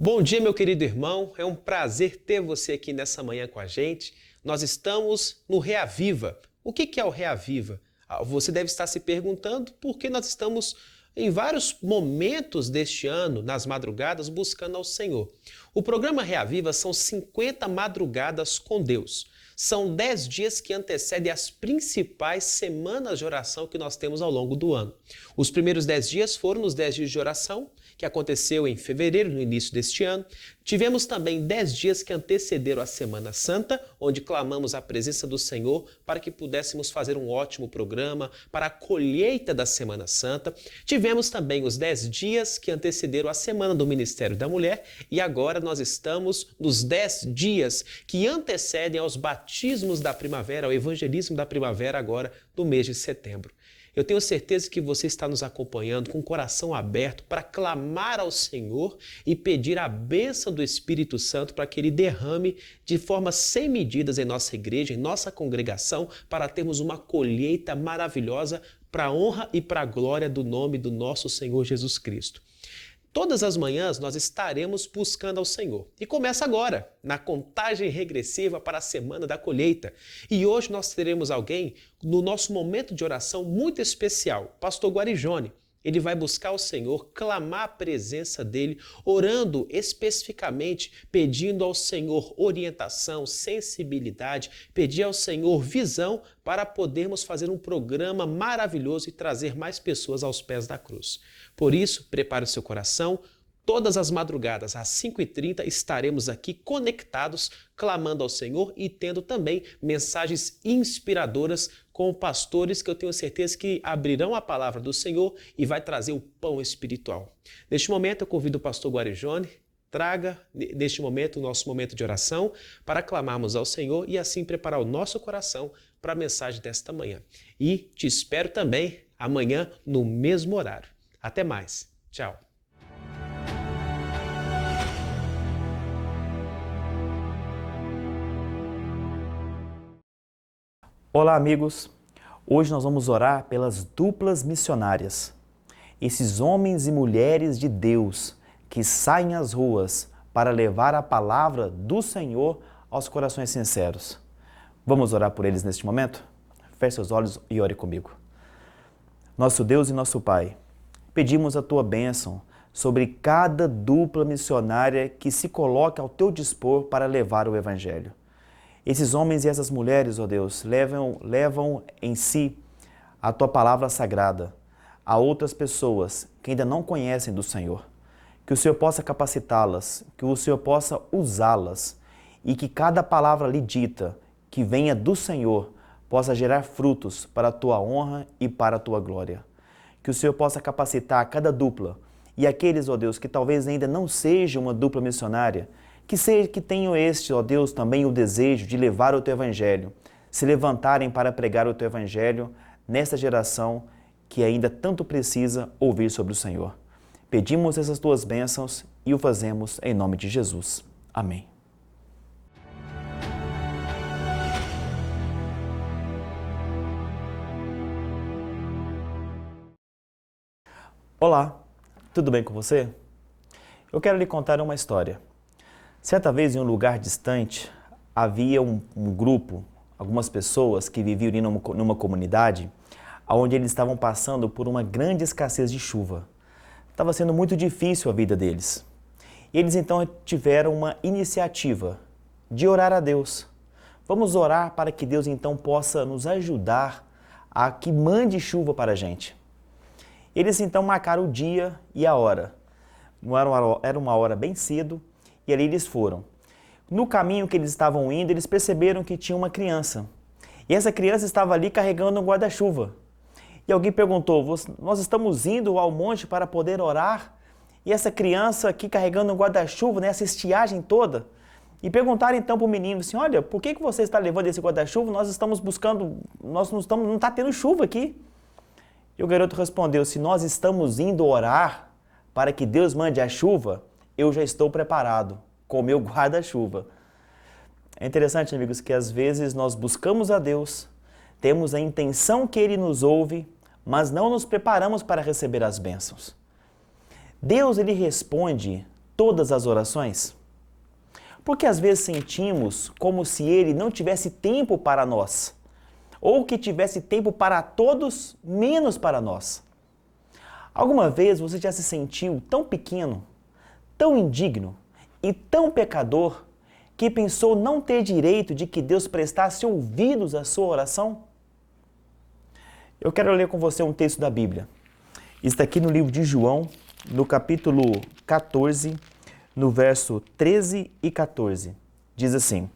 Bom dia, meu querido irmão. É um prazer ter você aqui nessa manhã com a gente. Nós estamos no Reaviva. O que é o Reaviva? Você deve estar se perguntando por que nós estamos em vários momentos deste ano, nas madrugadas, buscando ao Senhor. O programa Reaviva são 50 madrugadas com Deus. São 10 dias que antecedem as principais semanas de oração que nós temos ao longo do ano. Os primeiros 10 dias foram os 10 dias de oração, que aconteceu em fevereiro, no início deste ano. Tivemos também 10 dias que antecederam a Semana Santa, onde clamamos a presença do Senhor para que pudéssemos fazer um ótimo programa para a colheita da Semana Santa. Tivemos também os 10 dias que antecederam a Semana do Ministério da Mulher e agora nós estamos nos 10 dias que antecedem aos batismos da primavera, ao evangelismo da primavera agora do mês de setembro. Eu tenho certeza que você está nos acompanhando com o coração aberto para clamar ao Senhor e pedir a bênção do Espírito Santo para que Ele derrame de forma sem medidas em nossa igreja, em nossa congregação, para termos uma colheita maravilhosa para a honra e para a glória do nome do nosso Senhor Jesus Cristo. Todas as manhãs nós estaremos buscando ao Senhor. E começa agora, na contagem regressiva para a semana da colheita. E hoje nós teremos alguém no nosso momento de oração muito especial, Pastor Guarijone. Ele vai buscar o Senhor, clamar a presença dele, orando especificamente, pedindo ao Senhor orientação, sensibilidade, pedir ao Senhor visão para podermos fazer um programa maravilhoso e trazer mais pessoas aos pés da cruz. Por isso, prepare o seu coração. Todas as madrugadas, às 5h30, estaremos aqui conectados, clamando ao Senhor e tendo também mensagens inspiradoras com pastores que eu tenho certeza que abrirão a palavra do Senhor e vai trazer o pão espiritual. Neste momento, eu convido o pastor Guarijone, traga neste momento o nosso momento de oração para clamarmos ao Senhor e assim preparar o nosso coração para a mensagem desta manhã. E te espero também amanhã no mesmo horário. Até mais. Tchau. Olá, amigos! Hoje nós vamos orar pelas duplas missionárias. Esses homens e mulheres de Deus que saem às ruas para levar a palavra do Senhor aos corações sinceros. Vamos orar por eles neste momento? Feche seus olhos e ore comigo. Nosso Deus e nosso Pai, pedimos a Tua bênção sobre cada dupla missionária que se coloca ao Teu dispor para levar o Evangelho. Esses homens e essas mulheres, ó Deus, levam em si a Tua palavra sagrada a outras pessoas que ainda não conhecem do Senhor. Que o Senhor possa capacitá-las, que o Senhor possa usá-las e que cada palavra lhe dita, que venha do Senhor, possa gerar frutos para a Tua honra e para a Tua glória. Que o Senhor possa capacitar cada dupla e aqueles, ó Deus, que talvez ainda não sejam uma dupla missionária, que tenham ó Deus, também o desejo de levar o Teu Evangelho, se levantarem para pregar o Teu Evangelho nesta geração que ainda tanto precisa ouvir sobre o Senhor. Pedimos essas Tuas bênçãos e o fazemos em nome de Jesus. Amém. Olá, tudo bem com você? Eu quero lhe contar uma história. Certa vez, em um lugar distante, havia um grupo, algumas pessoas que viviam ali numa comunidade, onde eles estavam passando por uma grande escassez de chuva. Estava sendo muito difícil a vida deles. E eles então tiveram uma iniciativa de orar a Deus. Vamos orar para que Deus então possa nos ajudar a que mande chuva para a gente. Eles então marcaram o dia e a hora. Era uma hora bem cedo. E ali eles foram. No caminho que eles estavam indo, eles perceberam que tinha uma criança. E essa criança estava ali carregando um guarda-chuva. E alguém perguntou, nós estamos indo ao monte para poder orar? E essa criança aqui carregando um guarda-chuva, nessa estiagem toda? E perguntaram então para o menino assim, olha, por que você está levando esse guarda-chuva? Nós estamos buscando, não está tendo chuva aqui. E o garoto respondeu, se nós estamos indo orar para que Deus mande a chuva, eu já estou preparado com o meu guarda-chuva. É interessante, amigos, que às vezes nós buscamos a Deus, temos a intenção que Ele nos ouve, mas não nos preparamos para receber as bênçãos. Deus, Ele responde todas as orações? Porque às vezes sentimos como se Ele não tivesse tempo para nós, ou que tivesse tempo para todos, menos para nós. Alguma vez você já se sentiu tão pequeno, tão indigno e tão pecador que pensou não ter direito de que Deus prestasse ouvidos à sua oração? Eu quero ler com você um texto da Bíblia. Está aqui no livro de João, no capítulo 14, no verso 13 e 14. Diz assim: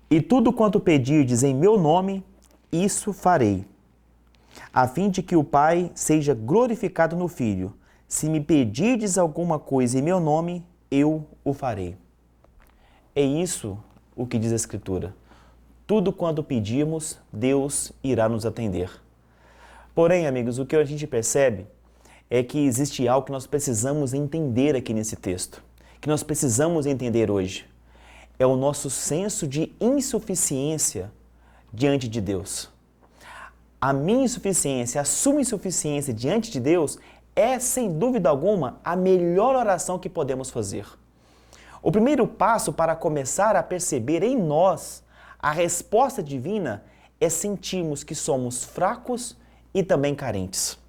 E tudo quanto pedirdes em meu nome, isso farei, a fim de que o Pai seja glorificado no Filho. Se me pedirdes alguma coisa em meu nome, eu o farei. É isso o que diz a Escritura. Tudo quanto pedirmos, Deus irá nos atender. Porém, amigos, o que a gente percebe é que existe algo que nós precisamos entender aqui nesse texto, que nós precisamos entender hoje. É o nosso senso de insuficiência diante de Deus. A minha insuficiência, a sua insuficiência diante de Deus é, sem dúvida alguma, a melhor oração que podemos fazer. O primeiro passo para começar a perceber em nós a resposta divina é sentirmos que somos fracos e também carentes.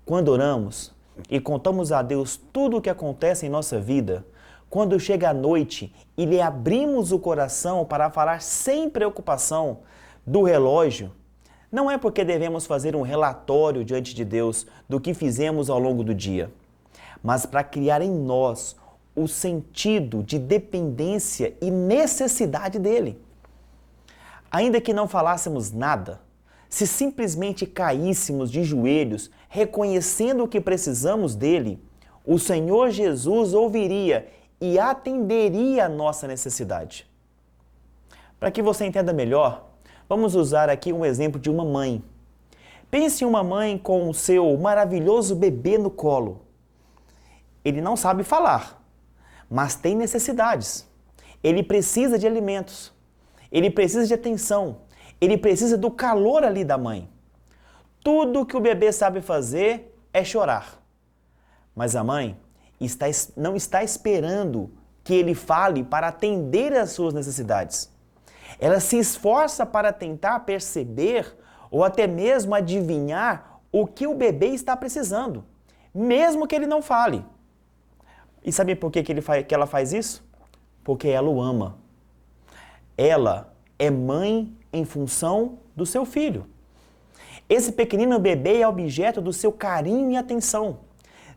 Quando oramos e contamos a Deus tudo o que acontece em nossa vida, quando chega a noite e lhe abrimos o coração para falar sem preocupação do relógio, não é porque devemos fazer um relatório diante de Deus do que fizemos ao longo do dia, mas para criar em nós o sentido de dependência e necessidade dele. Ainda que não falássemos nada, se simplesmente caíssemos de joelhos, reconhecendo o que precisamos dele, o Senhor Jesus ouviria e atenderia a nossa necessidade. Para que você entenda melhor, vamos usar aqui um exemplo de uma mãe. Pense em uma mãe com o seu maravilhoso bebê no colo. Ele não sabe falar, mas tem necessidades. Ele precisa de alimentos. Ele precisa de atenção. Ele precisa do calor ali da mãe. Tudo que o bebê sabe fazer é chorar. Mas a mãe não está esperando que ele fale para atender às suas necessidades. Ela se esforça para tentar perceber ou até mesmo adivinhar o que o bebê está precisando, mesmo que ele não fale. E sabe por que ela faz isso? Porque ela o ama. Ela é mãe em função do seu filho. Esse pequenino bebê é objeto do seu carinho e atenção,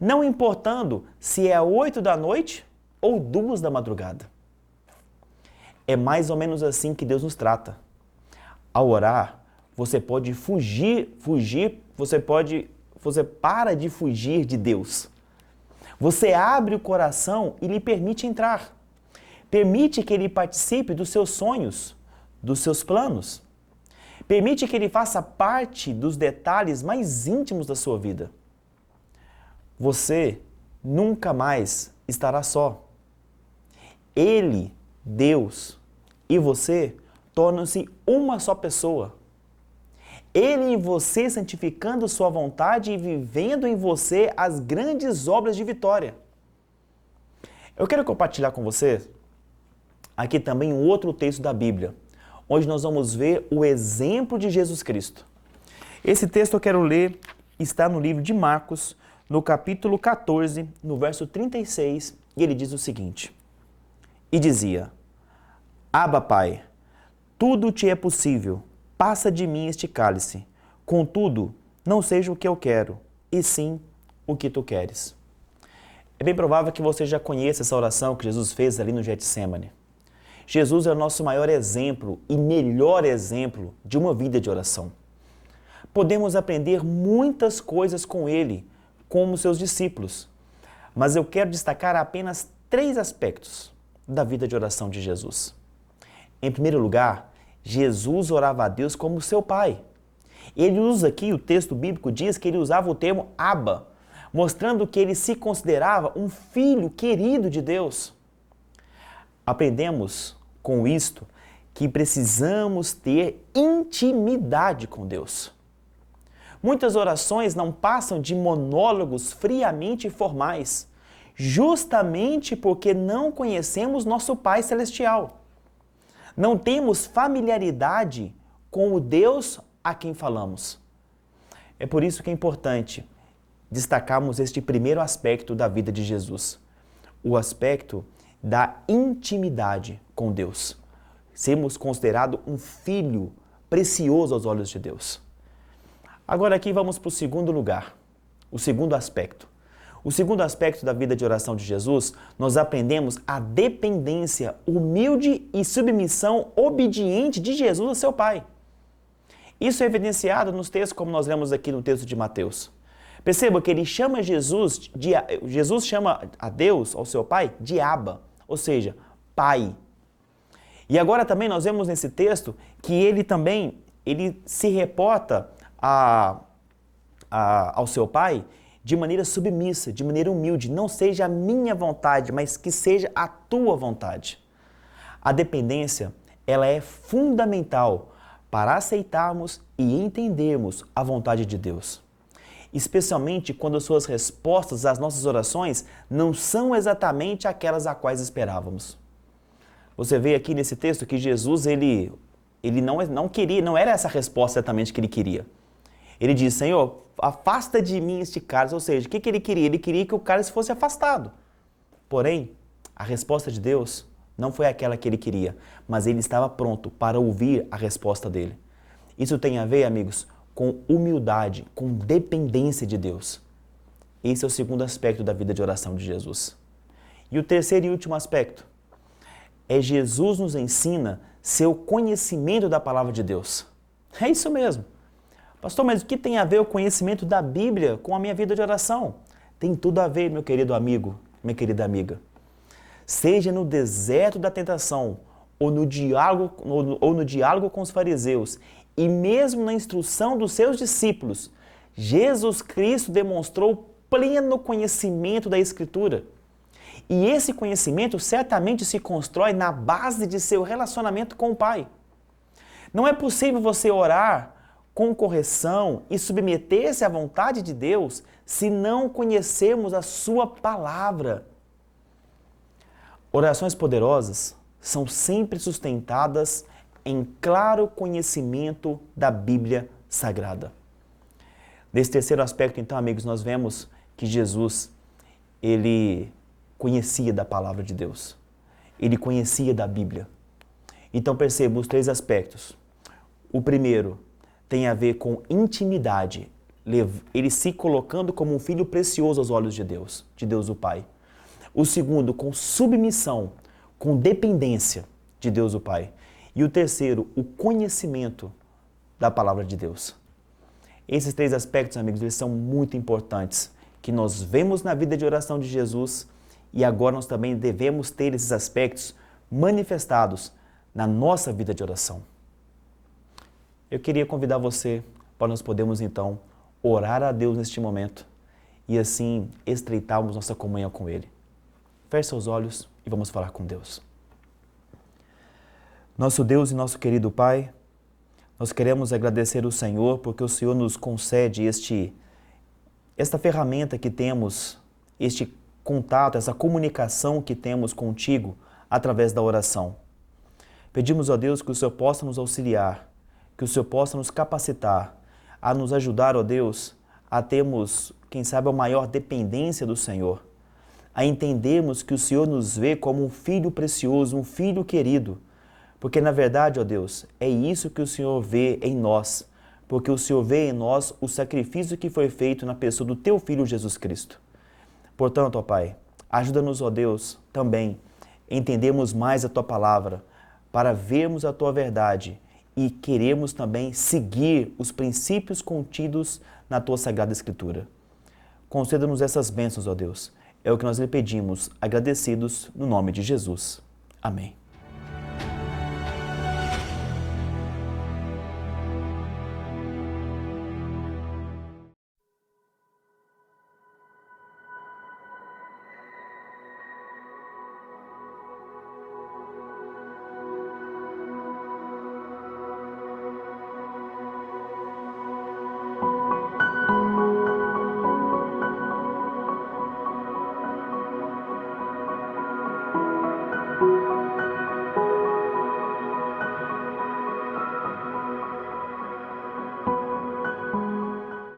não importando se é 8 da noite ou 2 da madrugada. É mais ou menos assim que Deus nos trata. Ao orar, você pode você para de fugir de Deus. Você abre o coração e lhe permite entrar. Permite que ele participe dos seus sonhos, dos seus planos. Permite que ele faça parte dos detalhes mais íntimos da sua vida. Você nunca mais estará só. Ele, Deus e você tornam-se uma só pessoa. Ele e você santificando sua vontade e vivendo em você as grandes obras de vitória. Eu quero compartilhar com você aqui também um outro texto da Bíblia, onde nós vamos ver o exemplo de Jesus Cristo. Esse texto eu quero ler, está no livro de Marcos, no capítulo 14, no verso 36, e ele diz o seguinte: E dizia: Abba, Pai, tudo te é possível, passa de mim este cálice. Contudo, não seja o que eu quero, e sim o que tu queres. É bem provável que você já conheça essa oração que Jesus fez ali no Getsêmani. Jesus é o nosso maior exemplo e melhor exemplo de uma vida de oração. Podemos aprender muitas coisas com ele, como seus discípulos, mas eu quero destacar apenas 3 aspectos da vida de oração de Jesus. Em primeiro lugar, Jesus orava a Deus como seu Pai. Ele usa aqui, o texto bíblico diz que ele usava o termo Abba, mostrando que ele se considerava um filho querido de Deus. Aprendemos com isto que precisamos ter intimidade com Deus. Muitas orações não passam de monólogos friamente formais, justamente porque não conhecemos nosso Pai Celestial. Não temos familiaridade com o Deus a quem falamos. É por isso que é importante destacarmos este primeiro aspecto da vida de Jesus, o aspecto da intimidade com Deus. Sermos considerados um filho precioso aos olhos de Deus. Agora aqui vamos para o segundo lugar, o segundo aspecto. O segundo aspecto da vida de oração de Jesus, nós aprendemos a dependência humilde e submissão obediente de Jesus ao seu Pai. Isso é evidenciado nos textos como nós lemos aqui no texto de Mateus. Perceba que ele chama Jesus chama a Deus, ao seu Pai, de Abba, ou seja, Pai. E agora também nós vemos nesse texto que ele se reporta ao seu Pai de maneira submissa, de maneira humilde. Não seja a minha vontade, mas que seja a tua vontade. A dependência, ela é fundamental para aceitarmos e entendermos a vontade de Deus. Especialmente quando suas respostas às nossas orações não são exatamente aquelas a quais esperávamos. Você vê aqui nesse texto que Jesus, ele não era essa resposta exatamente que ele queria. Ele diz, Senhor, afasta de mim este cálice. Ou seja, o que ele queria? Ele queria que o cálice fosse afastado. Porém, a resposta de Deus não foi aquela que ele queria, mas ele estava pronto para ouvir a resposta dele. Isso tem a ver, amigos, com humildade, com dependência de Deus. Esse é o segundo aspecto da vida de oração de Jesus. E o terceiro e último aspecto é Jesus nos ensina seu conhecimento da palavra de Deus. É isso mesmo. Pastor, mas o que tem a ver o conhecimento da Bíblia com a minha vida de oração? Tem tudo a ver, meu querido amigo, minha querida amiga. Seja no deserto da tentação, ou no diálogo com os fariseus, e mesmo na instrução dos seus discípulos, Jesus Cristo demonstrou pleno conhecimento da Escritura. E esse conhecimento certamente se constrói na base de seu relacionamento com o Pai. Não é possível você orar com correção e submeter-se à vontade de Deus se não conhecermos a sua palavra. Orações poderosas são sempre sustentadas em claro conhecimento da Bíblia Sagrada. Nesse terceiro aspecto, então, amigos, nós vemos que Jesus, ele conhecia da palavra de Deus. Ele conhecia da Bíblia. Então, perceba os três aspectos. O primeiro tem a ver com intimidade, ele se colocando como um filho precioso aos olhos de Deus o Pai. O segundo, com submissão, com dependência de Deus o Pai. E o terceiro, o conhecimento da palavra de Deus. Esses três aspectos, amigos, eles são muito importantes, que nós vemos na vida de oração de Jesus e agora nós também devemos ter esses aspectos manifestados na nossa vida de oração. Eu queria convidar você para nós podermos, então, orar a Deus neste momento e assim estreitarmos nossa comunhão com Ele. Feche seus olhos e vamos falar com Deus. Nosso Deus e nosso querido Pai, nós queremos agradecer ao Senhor porque o Senhor nos concede esta ferramenta que temos, este contato, essa comunicação que temos contigo através da oração. Pedimos a Deus que o Senhor possa nos auxiliar, que o Senhor possa nos capacitar, a nos ajudar, ó Deus, a termos, quem sabe, a maior dependência do Senhor, a entendermos que o Senhor nos vê como um filho precioso, um filho querido, porque na verdade, ó Deus, é isso que o Senhor vê em nós, porque o Senhor vê em nós o sacrifício que foi feito na pessoa do Teu Filho Jesus Cristo. Portanto, ó Pai, ajuda-nos, ó Deus, também a entendermos mais a Tua palavra, para vermos a Tua verdade e queremos também seguir os princípios contidos na Tua Sagrada Escritura. Conceda-nos essas bênçãos, ó Deus. É o que nós lhe pedimos, agradecidos no nome de Jesus. Amém.